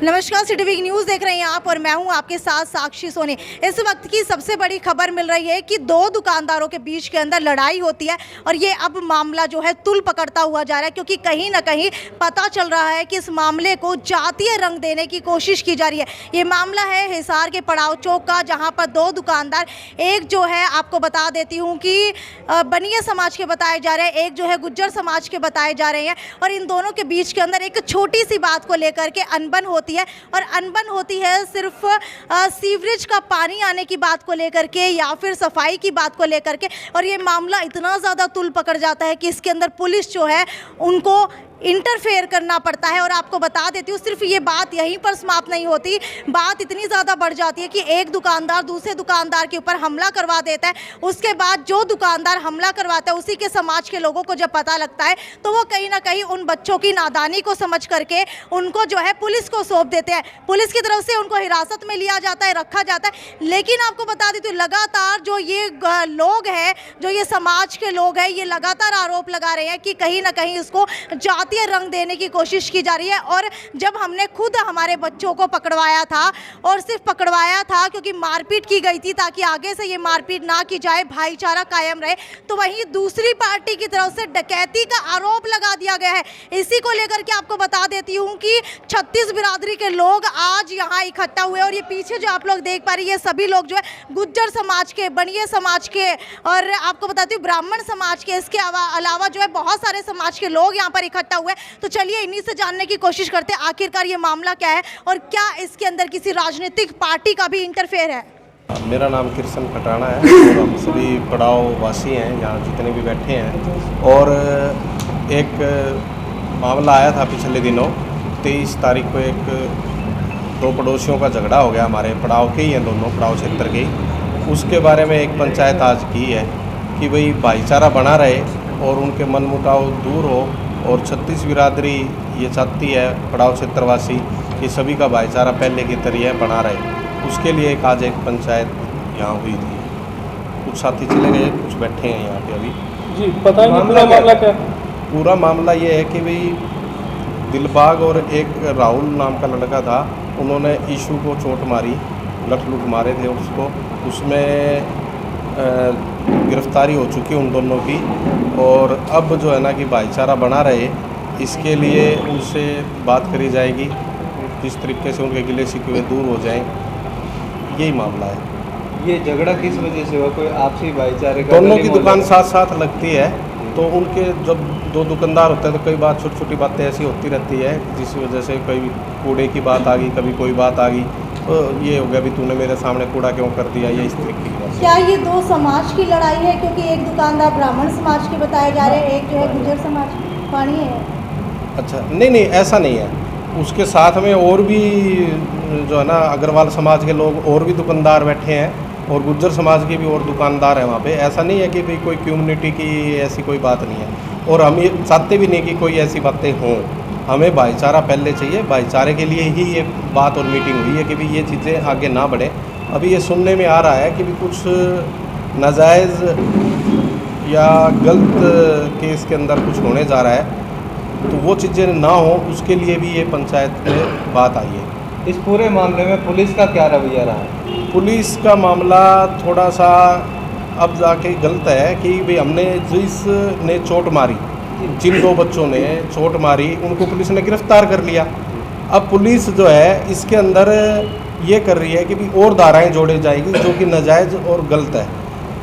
नमस्कार, city news देख रहे हैं आप और मैं हूं आपके साथ साक्षी सोनी। इस वक्त की सबसे बड़ी खबर मिल रही है कि दो दुकानदारों के बीच के अंदर लड़ाई होती है और ये अब मामला जो है तुल पकड़ता हुआ जा रहा है, क्योंकि कहीं ना कहीं पता चल रहा है कि इस मामले को जातीय रंग देने की कोशिश की जा रही है। ये मामला है हिसार के पड़ाव चौक का, जहाँ पर दो दुकानदार, एक जो है आपको बता देती हूँ कि बनिया समाज के बताए जा रहे हैं, एक जो है गुज्जर समाज के बताए जा रहे हैं, और इन दोनों के बीच के अंदर एक छोटी सी बात को लेकर के अनबन होती है। और अनबन होती है सिर्फ सीवरेज का पानी आने की बात को लेकर के या फिर सफाई की बात को लेकर के, और ये मामला इतना ज़्यादा तुल पकड़ जाता है कि इसके अंदर पुलिस जो है उनको इंटरफेयर करना पड़ता है। और आपको बता देती हूँ, सिर्फ ये बात यहीं पर समाप्त नहीं होती, बात इतनी ज़्यादा बढ़ जाती है कि एक दुकानदार दूसरे दुकानदार के ऊपर हमला करवा देता है। उसके बाद जो दुकानदार हमला करवाता है उसी के समाज के लोगों को जब पता लगता है तो वो कहीं ना कहीं उन बच्चों की नादानी को समझ करके उनको जो है पुलिस को सौंप देते हैं। पुलिस की तरफ से उनको हिरासत में लिया जाता है, रखा जाता है। लेकिन आपको बता देती हूँ, लगातार जो ये लोग हैं, जो ये समाज के लोग हैं, ये लगातार आरोप लगा रहे हैं कि कहीं ना कहीं इसको रंग देने की कोशिश की जा रही है। और जब हमने खुद हमारे बच्चों को पकड़वाया था, और सिर्फ पकड़वाया था क्योंकि मारपीट की गई थी ताकि आगे से ये मारपीट ना की जाए, भाईचारा कायम रहे, तो वहीं दूसरी पार्टी की तरफ से डकैती का आरोप लगा दिया गया है। इसी को लेकर के आपको बता देती हूँ कि 36 बिरादरी के लोग आज यहाँ इकट्ठा हुए, और ये पीछे जो आप लोग देख पा रहे हैं, ये सभी लोग जो है गुज्जर समाज के, बनिया समाज के, और आपको बताती हूँ ब्राह्मण समाज के, इसके अलावा जो है बहुत सारे समाज के लोग यहाँ पर इकट्ठा हुए। तो चलिए इन्हीं से जानने की कोशिश करते हैं आखिरकार ये मामला क्या है और क्या इसके अंदर किसी राजनीतिक पार्टी का भी इंटरफेयर है। मेरा नाम कृष्ण खटाना है और हम सभी पड़ाव वासी हैं, यहाँ जितने भी बैठे हैं। और एक मामला आया था पिछले दिनों 23 तारीख को, दो पड़ोसियों का झगड़ा हो गया, हमारे पड़ाव के ही हैं, दोनों पड़ाव क्षेत्र के ही। उसके बारे में एक पंचायत आज की है कि भाई भाईचारा बना रहे और उनके मनमुटाव दूर हो, और 36 बिरादरी ये चाहती है, पड़ाव क्षेत्रवासी, कि सभी का भाईचारा पहले की तरह बना रहे। उसके लिए आज एक पंचायत यहाँ हुई थी। कुछ साथी चले गए, कुछ बैठे हैं यहाँ पे अभी। जी, पता नहीं पूरा मामला क्या? पूरा मामला ये है कि भाई दिलबाग और एक राहुल नाम का लड़का था, उन्होंने ईशू को चोट मारी, लठ मारे थे उसको। उसमें गिरफ्तारी हो चुकी उन दोनों की, और अब जो है ना कि भाईचारा बना रहे, इसके लिए उनसे बात करी जाएगी, जिस तरीके से उनके गिले शिकवे दूर हो जाएं। यही मामला है। ये झगड़ा किस वजह से हुआ? कोई आपसी भाईचारे का? दोनों की दुकान साथ साथ लगती है, तो उनके जब दो दुकानदार होते हैं तो कई बार छोटी छोटी बातें ऐसी होती रहती है, जिस वजह से कभी कूड़े की बात आ गई, कभी कोई बात आ गई, तो ये हो गया भी तूने मेरे सामने कूड़ा क्यों कर दिया, ये इस तरीके की बात। क्या ये दो समाज की लड़ाई है? क्योंकि एक दुकानदार ब्राह्मण समाज के बताए जा रहे हैं, एक जो है गुज्जर समाज पानी है। अच्छा, नहीं, ऐसा नहीं है। उसके साथ में और भी जो है ना अग्रवाल समाज के लोग और भी दुकानदार बैठे हैं, और गुज्जर समाज के भी और दुकानदार हैं वहाँ पे। ऐसा नहीं है कि भाई कोई कम्युनिटी की ऐसी कोई बात नहीं है, और हम ये चाहते भी नहीं कि कोई ऐसी बातें हों। हमें भाईचारा पहले चाहिए, भाईचारे के लिए ही ये बात और मीटिंग हुई है कि भाई ये चीज़ें आगे ना बढ़े। अभी ये सुनने में आ रहा है कि भी कुछ नाजायज़ या गलत केस के अंदर कुछ होने जा रहा है, तो वो चीज़ें ना हो, उसके लिए भी ये पंचायत में बात आई है। इस पूरे मामले में पुलिस का क्या रवैया रहा है? पुलिस का मामला थोड़ा सा अब जाके गलत है कि भाई हमने जिसने चोट मारी, जिन दो बच्चों ने चोट मारी, उनको पुलिस ने गिरफ्तार कर लिया। अब पुलिस जो है इसके अंदर ये कर रही है कि भी और धाराएं जोड़े जाएगी जो कि नाजायज़ और गलत है।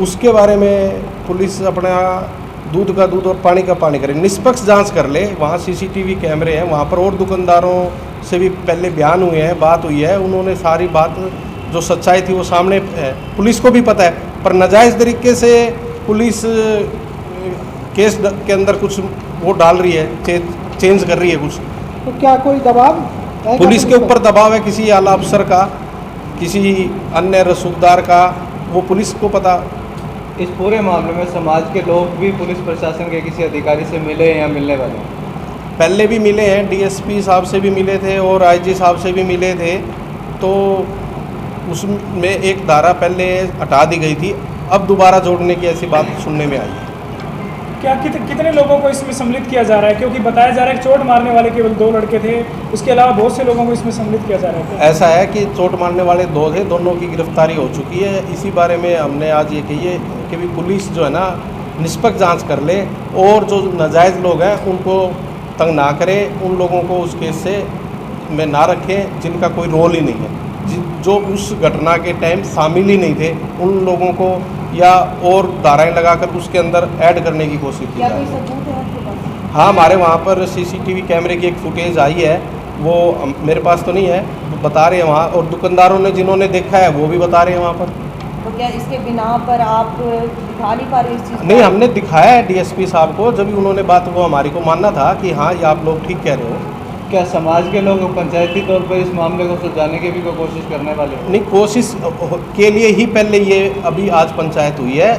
उसके बारे में पुलिस अपना दूध का दूध और पानी का पानी करे, निष्पक्ष जांच कर ले। वहाँ CCTV कैमरे हैं, वहाँ पर और दुकानदारों से भी पहले बयान हुए हैं, बात हुई है, उन्होंने सारी बात जो सच्चाई थी वो सामने है, पुलिस को भी पता है। पर नाजायज़ तरीके से पुलिस केस के अंदर कुछ वो डाल रही है, चेंज कर रही है कुछ। तो क्या कोई दबाव पुलिस के ऊपर दबाव है किसी आला अफसर का, किसी अन्य रसूखदार का, वो पुलिस को पता। इस पूरे मामले में समाज के लोग भी पुलिस प्रशासन के किसी अधिकारी से मिले हैं या मिलने वाले हैं? पहले भी मिले हैं, DSP साहब से भी मिले थे और IG साहब से भी मिले थे, तो उसमें एक धारा पहले हटा दी गई थी, अब दोबारा जोड़ने की ऐसी बात सुनने में आई है। क्या कितने लोगों को इसमें सम्मिलित किया जा रहा है? क्योंकि बताया जा रहा है कि चोट मारने वाले केवल 2 लड़के थे, उसके अलावा बहुत से लोगों को इसमें सम्मिलित किया जा रहा है। ऐसा है कि चोट मारने वाले 2 थे, दोनों की गिरफ्तारी हो चुकी है। इसी बारे में हमने आज ये कही कि भी पुलिस जो है ना निष्पक्ष जांच कर ले और जो नाजायज़ लोग हैं उनको तंग ना करे, उन लोगों को उस केस से में ना रखें जिनका कोई रोल ही नहीं है, जो उस घटना के टाइम शामिल ही नहीं थे, उन लोगों को या और धाराएं लगाकर उसके अंदर ऐड करने की कोशिश की जा रही है। हाँ, हमारे वहाँ पर सीसीटीवी कैमरे की एक फुटेज आई है, वो मेरे पास तो नहीं है, वो बता रहे हैं वहाँ, और दुकानदारों ने जिन्होंने देखा है वो भी बता रहे हैं वहाँ पर। तो क्या इसके बिना पर आप दिखा नहीं पा रहे इस चीज़ को? नहीं, हमने दिखाया है डीएसपी साहब को, जब उन्होंने बात वो हमारी को मानना था कि हाँ ये आप लोग ठीक कह रहे हो। क्या समाज के लोग पंचायती तौर पर इस मामले को सुलझाने की भी कोई कोशिश करने वाले हैं? नहीं, कोशिश के लिए ही पहले ये अभी आज पंचायत हुई है।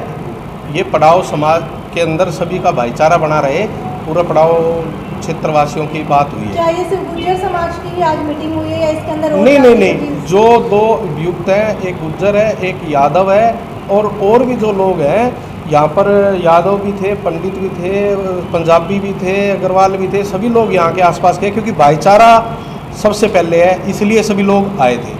ये पड़ाव समाज के अंदर सभी का भाईचारा बना रहे, पूरा पड़ाव क्षेत्रवासियों की बात हुई है। क्या ये सिर्फ गुर्जर समाज की ही आज मीटिंग हुई है या इसके अंदर और नहीं, जो 2 अभियुक्त हैं, एक गुर्जर है, एक यादव है, और भी जो लोग हैं यहाँ पर, यादव भी थे, पंडित भी थे, पंजाबी भी थे, अग्रवाल भी थे, सभी लोग यहाँ के आसपास के, क्योंकि भाईचारा सबसे पहले है, इसलिए सभी लोग आए थे।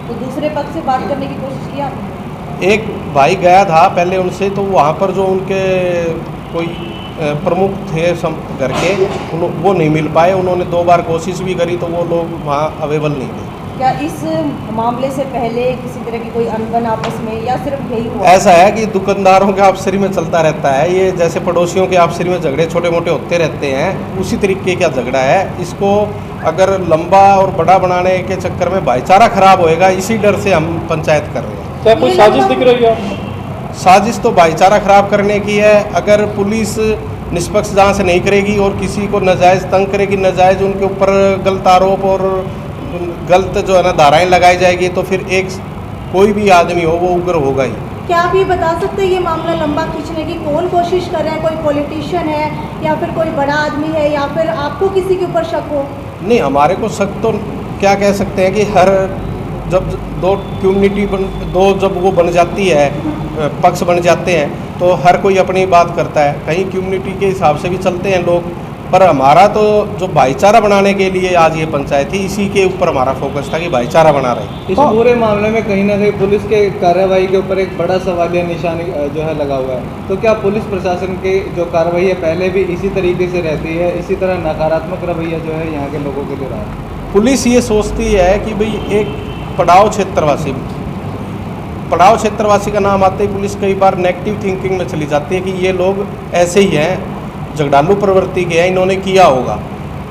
तो दूसरे पक्ष से बात करने की कोशिश की आपने? एक भाई गया था पहले उनसे, तो वहाँ पर जो उनके कोई प्रमुख थे घर के, वो नहीं मिल पाए। उन्होंने 2 बार कोशिश भी करी तो वो लोग वहाँ अवेलेबल नहीं थे। क्या इस मामले से पहले किसी तरह की कोई अनबन आपस में या सिर्फ यही हुआ? ऐसा है कि दुकानदारों के आपसरी में चलता रहता है, ये जैसे पड़ोसियों के आपसरी में झगड़े छोटे मोटे होते रहते हैं, उसी तरीके का झगड़ा है। इसको अगर लंबा और बड़ा बनाने के चक्कर में भाईचारा खराब होएगा, इसी डर से हम पंचायत कर रहे हैं। क्या कोई साजिश दिख रही है? साजिश तो भाईचारा खराब करने की है। अगर पुलिस निष्पक्ष जांच नहीं करेगी और किसी को नाजायज़ तंग करेगी, नाजायज़ उनके ऊपर गलत आरोप और गलत जो है ना धाराएं लगाई जाएगी, तो फिर कोई भी आदमी हो वो उग्र होगा ही। क्या आप ये बता सकते हैं ये मामला लंबा खींचने की कौन कोशिश कर रहा है? कोई पॉलिटिशियन है या फिर कोई बड़ा आदमी है या फिर आपको किसी के ऊपर शक हो? नहीं, हमारे को शक तो क्या कह सकते हैं कि हर जब 2 कम्युनिटी जब वो बन जाती है, पक्ष बन जाते हैं, तो हर कोई अपनी बात करता है। कहीं कम्युनिटी के हिसाब से भी चलते हैं लोग, पर हमारा तो जो भाईचारा बनाने के लिए आज ये पंचायत थी, इसी के ऊपर हमारा फोकस था कि भाईचारा बना रहे। इस पूरे मामले में कहीं ना कहीं पुलिस के कार्रवाई के ऊपर एक बड़ा सवालिया निशान जो है लगा हुआ है। तो क्या पुलिस प्रशासन की जो कार्रवाई है पहले भी इसी तरीके से रहती है, इसी तरह नकारात्मक रवैया जो है यहाँ के लोगों के लिए रहा है? पुलिस ये सोचती है कि भाई एक पड़ाव क्षेत्रवासी का नाम आते ही पुलिस कई बार नेगेटिव थिंकिंग में चली जाती है कि ये लोग ऐसे ही हैं, झगड़ालू प्रवृत्ति के हैं, इन्होंने किया होगा।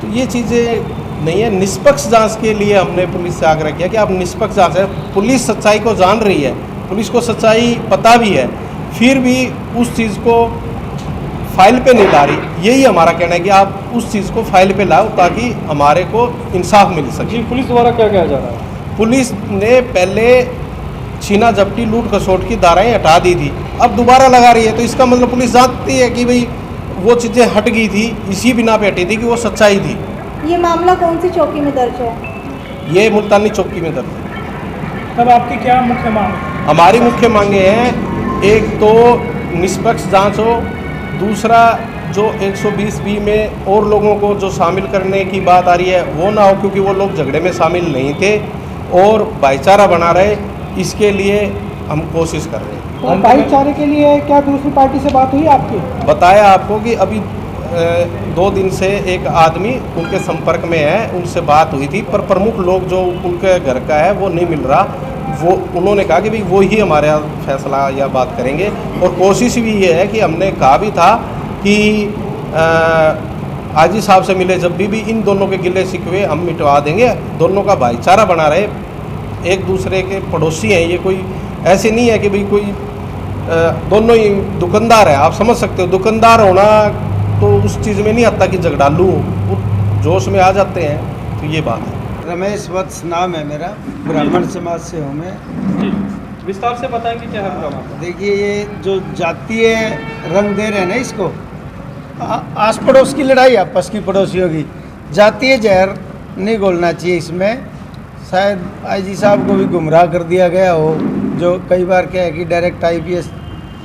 तो ये चीज़ें नहीं है। निष्पक्ष जांच के लिए हमने पुलिस से आग्रह किया कि आप निष्पक्ष जांच है। पुलिस सच्चाई को जान रही है, पुलिस को सच्चाई पता भी है, फिर भी उस चीज़ को फाइल पे नहीं ला रही। यही हमारा कहना है कि आप उस चीज़ को फाइल पे लाओ ताकि हमारे को इंसाफ मिल सके। पुलिस द्वारा क्या किया जा रहा है? पुलिस ने पहले छीना झपटी लूट खसोट की धाराएं हटा दी थी, अब दोबारा लगा रही है, तो इसका मतलब पुलिस जानती है कि भाई वो चीज़ें हट गई थी, इसी बिना पे हटी थी कि वो सच्चाई थी। ये मामला कौन सी चौकी में दर्ज है? ये मुल्तानी चौकी में दर्ज है। तब आपकी क्या मुख्य मांग है? हमारी मुख्य मांगे हैं, एक तो निष्पक्ष जांच हो, दूसरा जो 120B में और लोगों को जो शामिल करने की बात आ रही है वो ना हो, क्योंकि वो लोग झगड़े में शामिल नहीं थे और भाईचारा बना रहे, इसके लिए हम कोशिश कर रहे हैं। तो भाईचारे के लिए क्या दूसरी पार्टी से बात हुई आपकी? बताया आपको कि अभी 2 दिन से एक आदमी उनके संपर्क में है, उनसे बात हुई थी, पर प्रमुख लोग जो उनके घर का है वो नहीं मिल रहा। वो उन्होंने कहा कि भाई वो ही हमारे फैसला या बात करेंगे, और कोशिश भी ये है कि हमने कहा भी था कि आजी साहब से मिले जब भी इन दोनों के गिले शिकवे हम मिटवा देंगे, दोनों का भाईचारा बना रहे, एक दूसरे के पड़ोसी हैं, ये कोई ऐसे नहीं है कि भाई कोई दोनों ही दुकानदार हैं। आप समझ सकते हो, दुकानदार होना तो उस चीज़ में नहीं आता कि झगड़ालू जोश में आ जाते हैं, तो ये बात है। रमेश वत्स नाम है मेरा, ब्राह्मण समाज से हूँ मैं। विस्तार से बताएंगे क्या है पूरा मामला? देखिए, ये जो जातीय रंग दे रहे हैं ना इसको, आस पड़ोस की लड़ाई, आपस की पड़ोसियों की, जातीय जहर नहीं घोलना चाहिए इसमें। शायद आईजी साहब को भी गुमराह कर दिया गया हो, जो कई बार क्या है कि डायरेक्ट IPS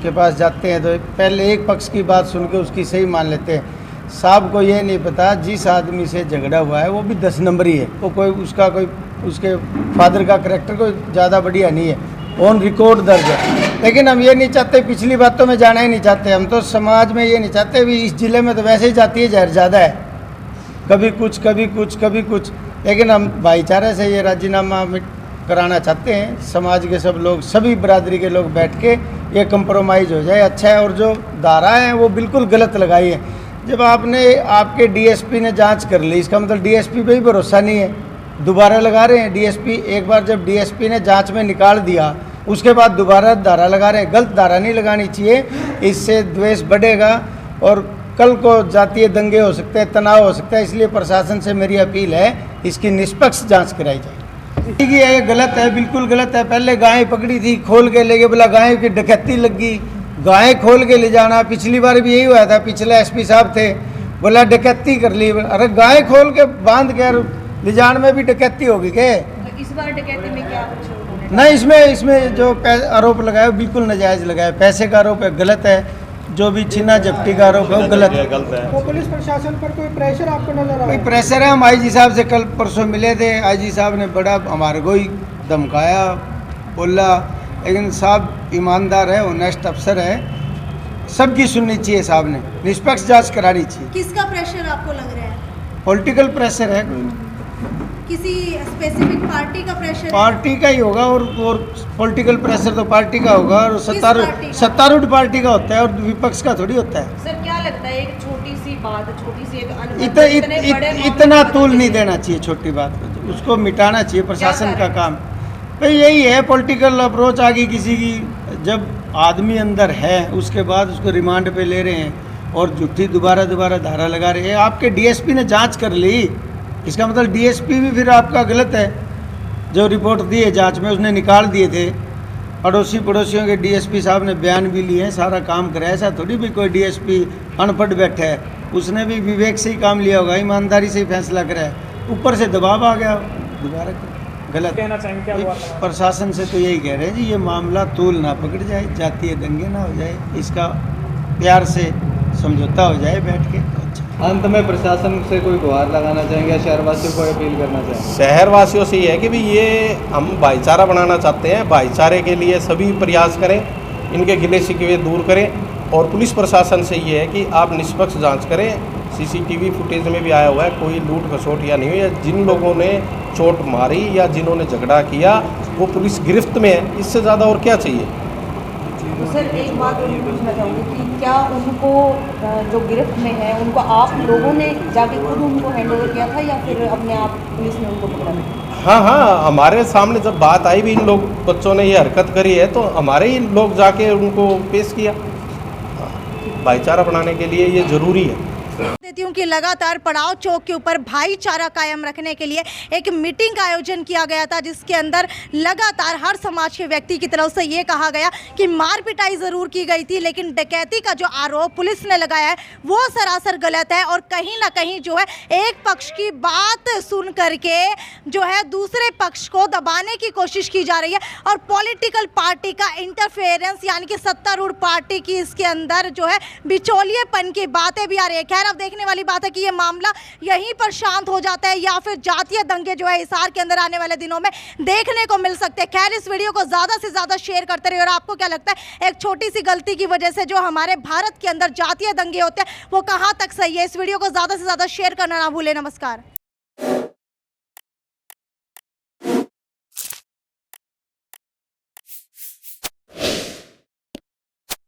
के पास जाते हैं तो पहले एक पक्ष की बात सुन के उसकी सही मान लेते हैं। साहब को ये नहीं पता जिस आदमी से झगड़ा हुआ है वो भी 10 नंबरी है, वो कोई उसके फादर का करैक्टर कोई ज़्यादा बढ़िया नहीं है, ऑन रिकॉर्ड दर्ज है। लेकिन हम ये नहीं चाहते, पिछली बातों में जाना ही नहीं चाहते। हम तो समाज में ये नहीं चाहते भी, इस ज़िले में तो वैसे ही जातीय जहर ज़्यादा है, कभी कुछ कभी कुछ कभी कुछ। लेकिन हम भाईचारे से ये राजीनामा कराना चाहते हैं। समाज के सब लोग, सभी बरादरी के लोग बैठ के ये कंप्रोमाइज़ हो जाए, अच्छा है। और जो धारा है वो बिल्कुल गलत लगाई है। जब आपके डीएसपी ने जांच कर ली, इसका मतलब डीएसपी पे ही भरोसा नहीं है, दोबारा लगा रहे हैं डीएसपी। एक बार जब डीएसपी ने जांच में निकाल दिया उसके बाद दोबारा धारा लगा रहे हैं। गलत धारा नहीं लगानी चाहिए, इससे द्वेष बढ़ेगा और कल को जातीय दंगे हो सकते हैं, तनाव हो सकता है। इसलिए प्रशासन से मेरी अपील है, इसकी निष्पक्ष जांच कराई जाए। ठीक है, ये गलत है, बिल्कुल गलत है। पहले गाय पकड़ी थी, खोल के ले गए, बोला गाय की डकैती लग गई। गाय खोल के ले जाना, पिछली बार भी यही हुआ था, पिछले एसपी साहब थे, बोला डकैती कर ली। अरे गाय खोल के बांध कर ले जाने में भी डकैती होगी क्या? तो इस बार डकैती में क्या कुछ नहीं, इसमें जो आरोप लगाया बिल्कुल नाजायज़ लगाया। पैसे का आरोप है, गलत है। जो भी छीना झपटी का आरोप है वो गलत है। तो पुलिस प्रशासन पर कोई प्रेशर आपको नजर आ रहा कोई है? प्रेशर है? हम आईजी साहब से कल परसों मिले थे, आईजी साहब ने बड़ा हमारे को ही धमकाया, बोला। लेकिन साहब ईमानदार है, ऑनेस्ट अफसर है, सबकी सुननी चाहिए साहब ने, निष्पक्ष जांच करानी चाहिए। किसका प्रेशर आपको लग रहा है? पॉलिटिकल प्रेशर है, किसी स्पेसिफिक पार्टी का प्रेशर है? पार्टी का ही होगा। और पॉलिटिकल प्रेशर तो पार्टी का होगा, और पार्टी का? सत्तारूढ़ पार्टी का होता है और विपक्ष का थोड़ी होता है। सर क्या लगता है, एक छोटी सी बात, छोटी सी एक अनबन इतने बड़े इतना तूल नहीं देना चाहिए छोटी बात को, उसको मिटाना चाहिए, प्रशासन का काम। भाई यही है, पॉलिटिकल अप्रोच आ गई किसी की। जब आदमी अंदर है उसके बाद उसको रिमांड पे ले रहे हैं और झूठी दोबारा धारा लगा रहे हैं। आपके डीएसपी ने जांच कर ली, इसका मतलब डीएसपी भी फिर आपका गलत है। जो रिपोर्ट दी है जांच में उसने निकाल दिए थे। पड़ोसियों के डीएसपी साहब ने बयान भी लिए हैं, सारा काम कराया। ऐसा थोड़ी भी कोई डीएसपी अनपढ़ बैठा है, उसने भी विवेक से ही काम लिया होगा, ईमानदारी से ही फैसला कराया। ऊपर से दबाव आ गया, दोबारा गलत। कहना चाहेंगे क्या हुआ? प्रशासन से तो यही कह रहे हैं जी, ये मामला तूल ना पकड़ जाए, जातीय दंगे ना हो जाए, इसका प्यार से समझौता हो जाए बैठ के। अच्छा, अंत में प्रशासन से कोई गुहार लगाना चाहेंगे, शहरवासियों को अपील करना चाहेंगे? शहरवासियों से ये है कि भी ये हम भाईचारा बनाना चाहते हैं, भाईचारे के लिए सभी प्रयास करें, इनके गिले शिकवे दूर करें। और पुलिस प्रशासन से ये है कि आप निष्पक्ष जांच करें। सीसीटीवी फुटेज में भी आया हुआ है, कोई लूट खसोट या नहीं हुई है। जिन लोगों ने चोट मारी या जिन्होंने झगड़ा किया वो पुलिस गिरफ्त में है, इससे ज़्यादा और क्या चाहिए? तो सर एक बात और पूछना चाहूँगी कि क्या उनको जो गिरफ्त में है उनको आप लोगों ने जाके खुद उनको हैंड ओवर किया था या फिर अपने आप पुलिस ने उनको पकड़ा था? हाँ, हमारे सामने जब बात आई भी इन लोग बच्चों ने ये हरकत करी है तो हमारे ही लोग जाके उनको पेश किया। भाईचारा बनाने के लिए ये ज़रूरी है। देती हूँ कि लगातार पड़ाव चौक के ऊपर भाईचारा कायम रखने के लिए एक मीटिंग का आयोजन किया गया था, जिसके अंदर लगातार हर समाज के व्यक्ति की तरफ से ये कहा गया कि मार पिटाई ज़रूर की गई थी, लेकिन डकैती का जो आरोप पुलिस ने लगाया है वो सरासर गलत है। और कहीं ना कहीं जो है एक पक्ष की बात सुन करके जो है दूसरे पक्ष को दबाने की कोशिश की जा रही है और पॉलिटिकल पार्टी का इंटरफेरेंस यानी कि सत्तारूढ़ पार्टी की इसके अंदर जो है बिचौलिएपन की बातें भी आ रही है। खैर, अब देखने वाली बात है कि ये मामला यहीं पर शांत हो जाता है या फिर जातीय दंगे जो है हिसार के अंदर आने वाले दिनों में देखने को मिल सकते हैं। खैर, इस वीडियो को ज़्यादा से ज़्यादा शेयर करते रहिए। और आपको क्या लगता है, एक छोटी सी गलती की वजह से जो हमारे भारत के अंदर जातीय दंगे होते हैं वो कहाँ तक सही है? इस वीडियो को ज़्यादा से ज़्यादा शेयर करना ना भूलें। नमस्कार।